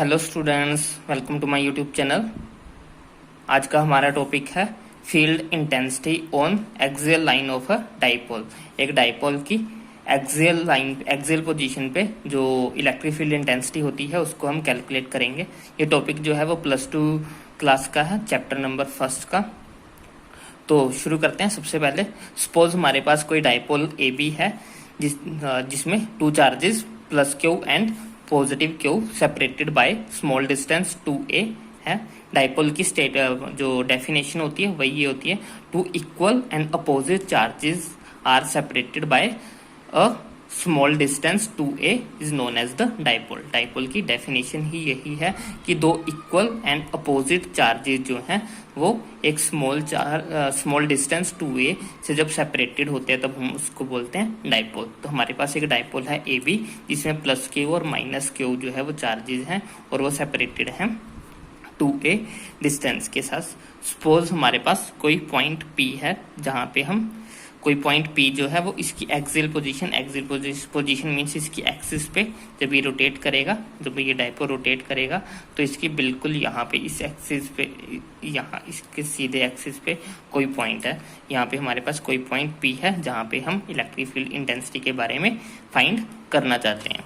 Hello students, welcome to my YouTube channel. आज का हमारा टॉपिक है field intensity on axial line of a dipole. एक dipole की एक्सियल पोजीशन पे जो इलेक्ट्रिक फील्ड इंटेंसिटी होती है उसको हम कैलकुलेट करेंगे। ये टॉपिक जो है वो +2 क्लास का है, चैप्टर नंबर 1 का। तो शुरू करते हैं। सबसे पहले सपोज हमारे पास कोई डाइपोल ए बी है जिसमें 2 charges +q and positive Q separated by small distance 2a है। डाइपोल की स्टेट जो डेफिनेशन होती है वही ये होती है, 2 equal and opposite charges are separated by a small distance 2a is known as the dipole. Dipole की डेफिनेशन ही यही है कि 2 इक्वल एंड अपोजिट चार्जेस जो हैं वो एक स्मॉल डिस्टेंस 2a से जब सेपरेटेड होते हैं तब हम उसको बोलते हैं डाइपोल। तो हमारे पास एक डाइपोल है ए बी जिसमें +q और -q जो है वो चार्जेस हैं और वो सेपरेटेड हैं 2a डिस्टेंस के साथ। सपोज हमारे पास कोई पॉइंट P है जहाँ पे हम कोई पॉइंट P जो है वो इसकी एक्सियल पोजीशन मीन्स इसकी एक्सिस पे जब ये रोटेट करेगा, जब ये डाइपोल रोटेट करेगा तो इसकी बिल्कुल यहाँ पे इस एक्सिस पे, यहाँ इसके सीधे एक्सिस पे कोई पॉइंट है। यहाँ पे हमारे पास कोई पॉइंट P है जहाँ पे हम इलेक्ट्रिक फील्ड इंटेंसिटी के बारे में फाइंड करना चाहते हैं।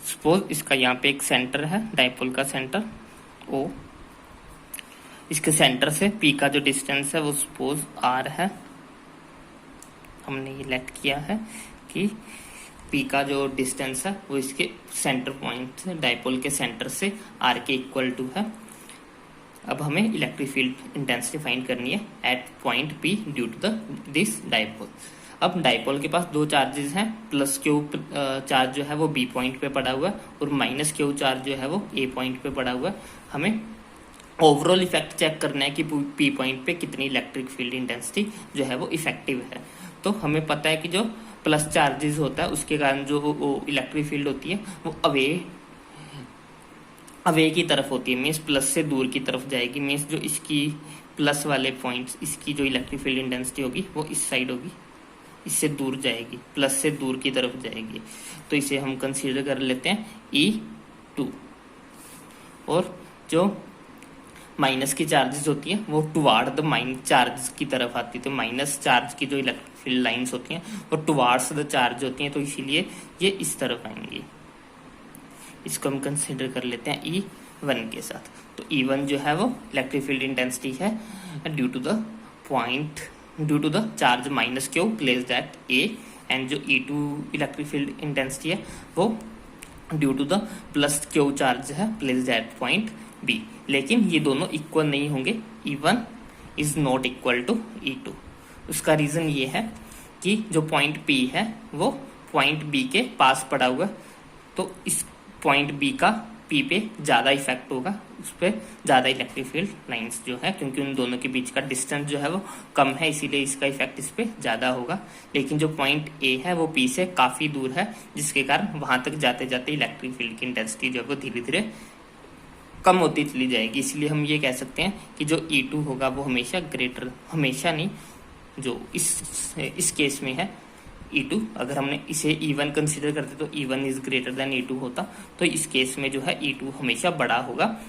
सपोज इसका यहाँ पे एक सेंटर है, डाइपोल का सेंटर O। इसके सेंटर से P का जो डिस्टेंस है वो सपोज R है। हमने ये लेट किया है कि P का जो डिस्टेंस है वो इसके सेंटर पॉइंट से, डाइपोल के सेंटर से R के इक्वल टू है। अब हमें इलेक्ट्रिक फील्ड इंटेंसिटी फाइंड करनी है at point P due to this dipole. अब डाइपोल के पास 2 चार्जेस हैं, +q चार्ज जो है वो B पॉइंट पे पड़ा हुआ है और -q चार्ज जो है वो A पॉइंट पे पड़ा हुआ है। हमें ओवरऑल इफेक्ट चेक करना है कि P पॉइंट पे कितनी इलेक्ट्रिक फील्ड इंटेंसिटी जो है वो इफेक्टिव है। तो हमें पता है कि जो प्लस चार्जेस होता है उसके कारण जो इलेक्ट्रिक फील्ड होती है वो अवे की तरफ होती है, मीन्स प्लस से दूर की तरफ जाएगी। मीन्स जो इसकी प्लस वाले पॉइंट्स, इसकी जो इलेक्ट्रिक फील्ड इंटेंसिटी होगी वो इस साइड होगी, इससे दूर जाएगी, प्लस से दूर की तरफ जाएगी। तो इसे हम कंसीडर कर लेते हैं E2। और जो माइनस की चार्जेस होती है वो टुवार्ड द माइनस चार्ज की तरफ आती है। तो माइनस चार्ज की जो इलेक्ट्रिक फील्ड लाइंस होती हैं वो टुवार्ड्स द चार्ज होती हैं, तो इसीलिए ये इस तरफ आएंगी। इसको हम कंसीडर कर लेते हैं E1 के साथ। तो E1 जो है वो इलेक्ट्रिक फील्ड इंटेंसिटी है due to the charge -q placed at A, and जो E2 इलेक्ट्रिक फील्ड इंटेंसिटी है वो due to the +q charge है प्लेस्ड एट पॉइंट B। लेकिन ये दोनों इक्वल नहीं होंगे, E1 is not equal to E2। उसका रीजन ये है कि जो पॉइंट P है वो पॉइंट B के पास पड़ा हुआ है, तो इस पॉइंट B का P पे ज़्यादा इफेक्ट होगा, उस पर ज़्यादा इलेक्ट्रिक फील्ड लाइंस जो है, क्योंकि उन दोनों के बीच का डिस्टेंस जो है वो कम है, इसीलिए इसका इफेक्ट इस पर ज़्यादा होगा। लेकिन जो पॉइंट A है वो P से काफ़ी दूर है, जिसके कारण वहाँ तक जाते जाते इलेक्ट्रिक फील्ड की इंटेंसिटी जो है वो धीरे धीरे कम होती चली जाएगी। इसलिए हम ये कह सकते हैं कि जो E2 होगा वो हमेशा नहीं, जो इस केस में है E2, अगर हमने इसे E1 कंसीडर करते तो E1 is greater than E2 होता, तो इस केस में जो है E2 हमेशा बड़ा होगा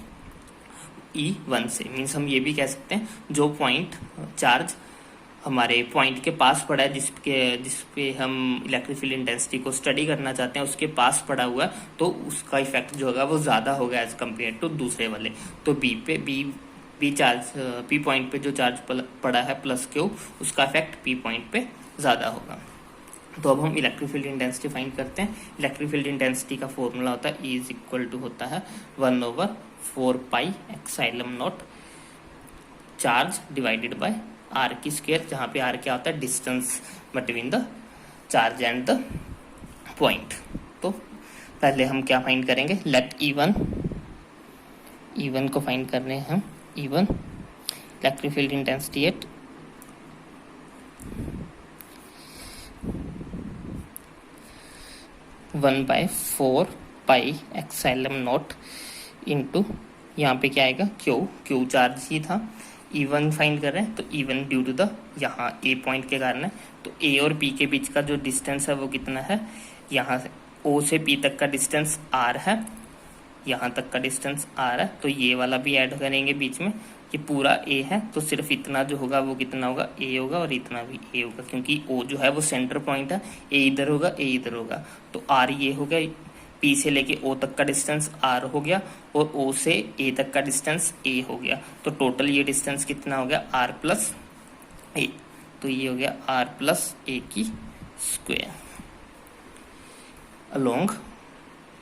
E1 से। मीन्स हम ये भी कह सकते हैं जो पॉइंट चार्ज हमारे पॉइंट के पास पड़ा है, जिसपे हम इलेक्ट्रिक फील्ड इंटेंसिटी को स्टडी करना चाहते हैं, उसके पास पड़ा हुआ है, तो उसका इफेक्ट जो होगा वो ज़्यादा होगा एज कम्पेयर टू दूसरे वाले। तो B पॉइंट पे जो चार्ज पड़ा है +q, उसका इफेक्ट P पॉइंट पे ज़्यादा होगा। तो अब हम इलेक्ट्रिक फील्ड इंटेंसिटी फाइंड करते हैं। इलेक्ट्रिक फील्ड इंटेंसिटी का फॉर्मूला होता है E इज इक्वल टू होता है 1/4πε0 चार्ज डिवाइडेड बाय R की स्क्वायर, जहाँ पे R क्या होता है, distance between the charge and the point. तो पहले हम क्या फाइंड करेंगे, लेट E1 को फाइंड कर रहे हैं हम। E1 electric field intensity at 1/4πε0 into यहाँ पे क्या आएगा, Q चार्ज ही था, E1 फाइंड कर रहे हैं, तो E1 ड्यू टू द यहाँ ए पॉइंट के कारण है। तो ए और पी के बीच का जो डिस्टेंस है वो कितना है, यहाँ से ओ से पी तक का डिस्टेंस r है, यहाँ तक का डिस्टेंस r है, तो ये वाला भी ऐड करेंगे बीच में। ये पूरा a है, तो सिर्फ इतना जो होगा वो कितना होगा, a होगा, और इतना भी a होगा, क्योंकि o जो है वो सेंटर पॉइंट है, a इधर होगा, a इधर होगा, तो r ये हो गया, P से लेके O तक का डिस्टेंस R हो गया, और O से A तक का डिस्टेंस A हो गया। तो टोटल ये डिस्टेंस कितना हो गया, R प्लस A। तो ये हो गया R प्लस A की स्क्वायर। अलोंग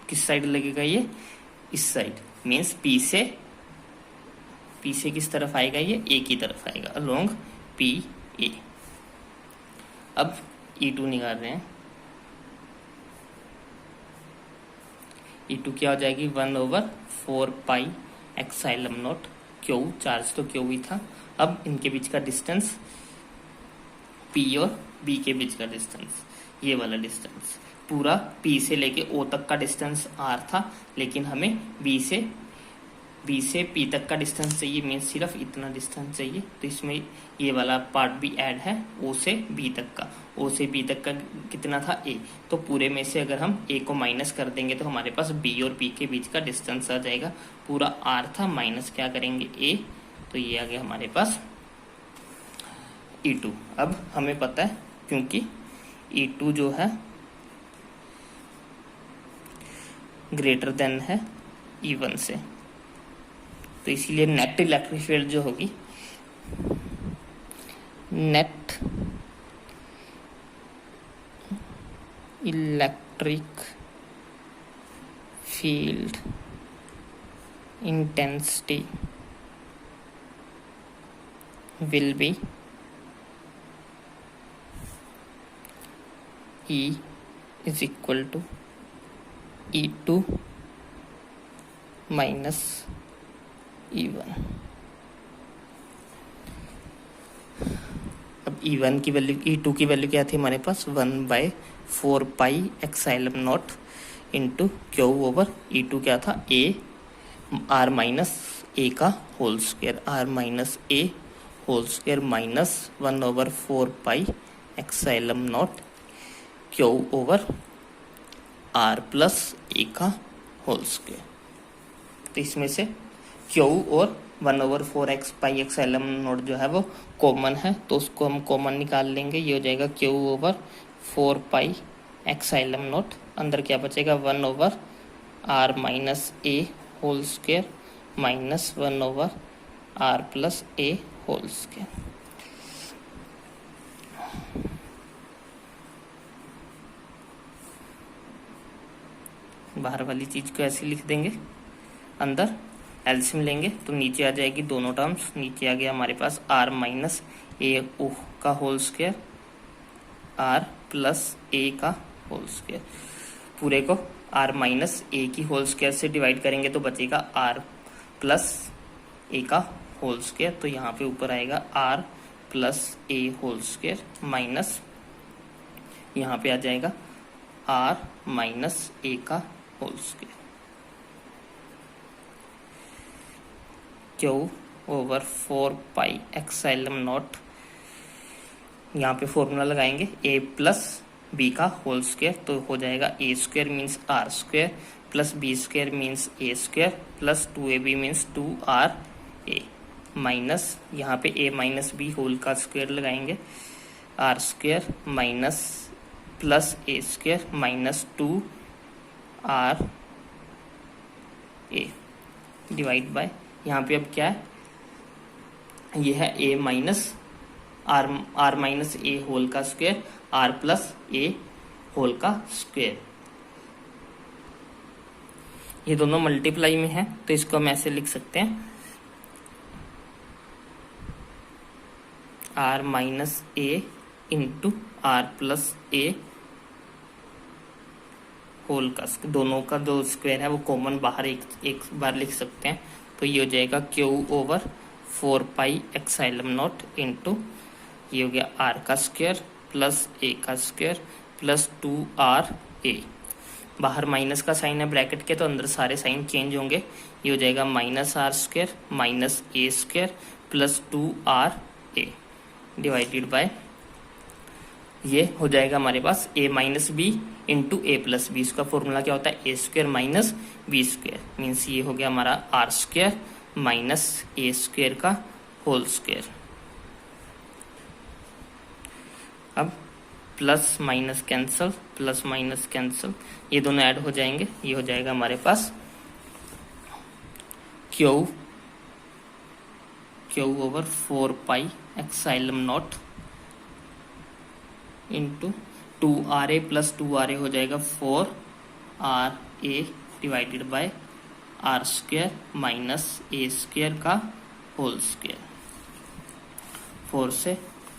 किस साइड लगेगा ये, इस साइड, मीन्स P से किस तरफ आएगा, ये A की तरफ आएगा, अलोंग PA। अब E2 निकाल रहे हैं। E2 क्या हो जाएगी, 1/4 pi epsilon naught Q, charge तो Q ही था। अब इनके बीच का डिस्टेंस P और B के बीच का डिस्टेंस, ये वाला डिस्टेंस पूरा P से लेके O तक का डिस्टेंस R था, लेकिन हमें B से P तक का डिस्टेंस चाहिए, मीन्स सिर्फ इतना डिस्टेंस चाहिए। तो इसमें ये वाला पार्ट भी ऐड है, O से B तक का। O से B तक का कितना था, A, तो पूरे में से अगर हम A को माइनस कर देंगे तो हमारे पास B और P के बीच का डिस्टेंस आ जाएगा। पूरा R था, माइनस क्या करेंगे A, तो ये आ गया हमारे पास E2। अब हमें पता है, क्योंकि E2 जो है ग्रेटर देन है E1 से, तो इसीलिए नेट इलेक्ट्रिक फील्ड जो होगी, net electric field intensity will be E is equal to E2 minus E1। अब E1 की वैल्यू, E2 की वैल्यू क्या थी हमारे पास, 1/4 pi epsilon naught into Q over E2 क्या था, A R माइनस A का whole square, R minus A whole square minus 1/4 pi epsilon naught Q over R plus A का होल स्क्वायर। तो इसमें से Q और 1/4 पाई एक्साइलम नॉट जो है वो कॉमन है, तो उसको हम कॉमन निकाल लेंगे। ये हो जाएगा Q over 4 pi epsilon naught, अंदर क्या बचेगा, 1/R minus A whole square minus 1/R plus A whole square. बाहर वाली चीज को ऐसे लिख देंगे, अंदर एल्सियम लेंगे तो नीचे आ जाएगी दोनों टर्म्स। नीचे आ गया हमारे पास R माइनस A O का whole square, R plus A का होल स्क्वायर। पूरे को R माइनस A की होल स्क्वायर से डिवाइड करेंगे तो बचेगा R प्लस A का होल स्क्वायर। तो यहाँ पे ऊपर आएगा R plus A whole square minus, यहाँ पे आ जाएगा R माइनस A का whole square. Q over 4 pi epsilon naught, यहाँ पे फॉर्मूला लगाएंगे A प्लस B का होल स्क्वायर, तो हो जाएगा A square means R square plus B square means A square plus 2AB means 2RA minus, यहाँ पे A माइनस B होल का स्क्वायर लगाएंगे, R square minus plus A square minus 2RA divide by, यहाँ पे अब क्या है, ये है A minus R minus A whole का square, R plus A whole का स्क्वायर। ये दोनों मल्टीप्लाई में है, तो इसको हम ऐसे लिख सकते हैं, R minus A into R plus A whole का, दोनों का जो स्क्वायर है वो कॉमन बाहर एक बार लिख सकते हैं। तो ये हो जाएगा Q over 4 pi epsilon naught into, ये हो गया R का स्क्वायर प्लस A का स्क्वायर प्लस 2RA। बाहर माइनस का साइन है ब्रैकेट के, तो अंदर सारे साइन चेंज होंगे। ये हो जाएगा minus R square minus A square plus 2RA divided by, ये हो जाएगा हमारे पास a minus B into A plus B. इसका फॉर्मूला क्या होता है, A square minus B square, means ये हो गया हमारा R square minus A square का होल स्क्वायर। अब plus minus cancel, plus minus cancel, ये दोनों ऐड हो जाएंगे, ये हो जाएगा हमारे पास Q over 4 pi epsilon naught into 2RA plus 2RA हो जाएगा 4RA divided by R square minus A square का होल स्क्वायर। 4 से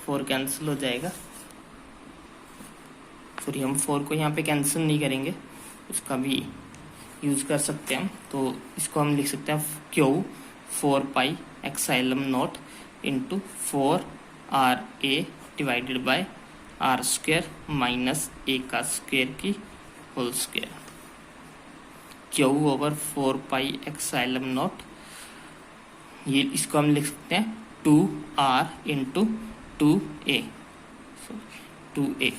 4 कैंसिल हो जाएगा, सॉरी हम 4 को यहाँ पे कैंसिल नहीं करेंगे, उसका भी यूज कर सकते हैं हम। तो इसको हम लिख सकते हैं Q 4 pi epsilon naught into 4RA divided by R square minus A का स्क्वायर की whole square. Q over 4 pi epsilon naught, ये इसको हम लिख सकते हैं 2R इंटू 2A, 2A